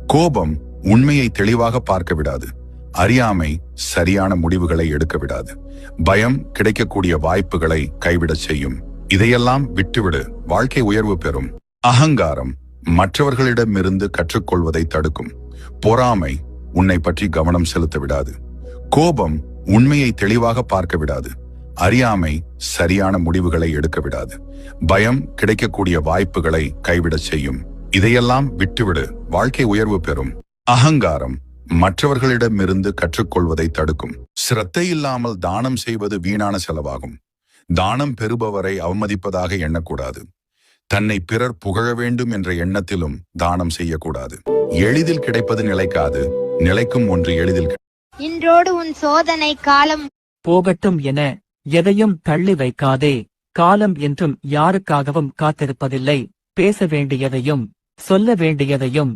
கோபம் உண்மையை தெளிவாக பார்க்க விடாது. அறியாமை சரியான முடிவுகளை எடுக்க விடாது. பயம் கிடைக்கக்கூடிய வாய்ப்புகளை கைவிடச் செய்யும். இதையெல்லாம் விட்டுவிடு, வாழ்க்கை உயர்வு பெறும். அகங்காரம் மற்றவர்களிடமிருந்து கற்றுக்கொள்வதை தடுக்கும். பொறாமை உன்னை பற்றி கவனம் செலுத்த விடாது. கோபம் உண்மையை தெளிவாக பார்க்க விடாது. அறியாமை சரியான முடிவுகளை எடுக்க விடாது. பயம் கிடைக்கக்கூடிய வாய்ப்புகளை கைவிடச் செய்யும். இதையெல்லாம் விட்டுவிடு, வாழ்க்கை உயர்வு பெறும். அகங்காரம் மற்றவர்களிடமிருந்து கற்றுக்கொள்வதை தடுக்கும். சிரத்தை இல்லாமல் தானம் செய்வது வீணான செலவாகும். தானம் பெறுபவரை அவமதிப்பதாக எண்ணக்கூடாது. தன்னை பிறர் புகழ வேண்டும் என்ற எண்ணத்திலும் தானம் செய்யக்கூடாது. எளிதில் கிடைப்பது நிலைக்காது, நிலைக்கும் ஒன்று எளிதில். இன்றோடு உன் சோதனை காலம் போகட்டும் என எதையும் தள்ளி வைக்காதே. காலம் என்றும் யாருக்காகவும் காத்திருப்பதில்லை. பேச வேண்டியதையும் சொல்ல வேண்டியதையும்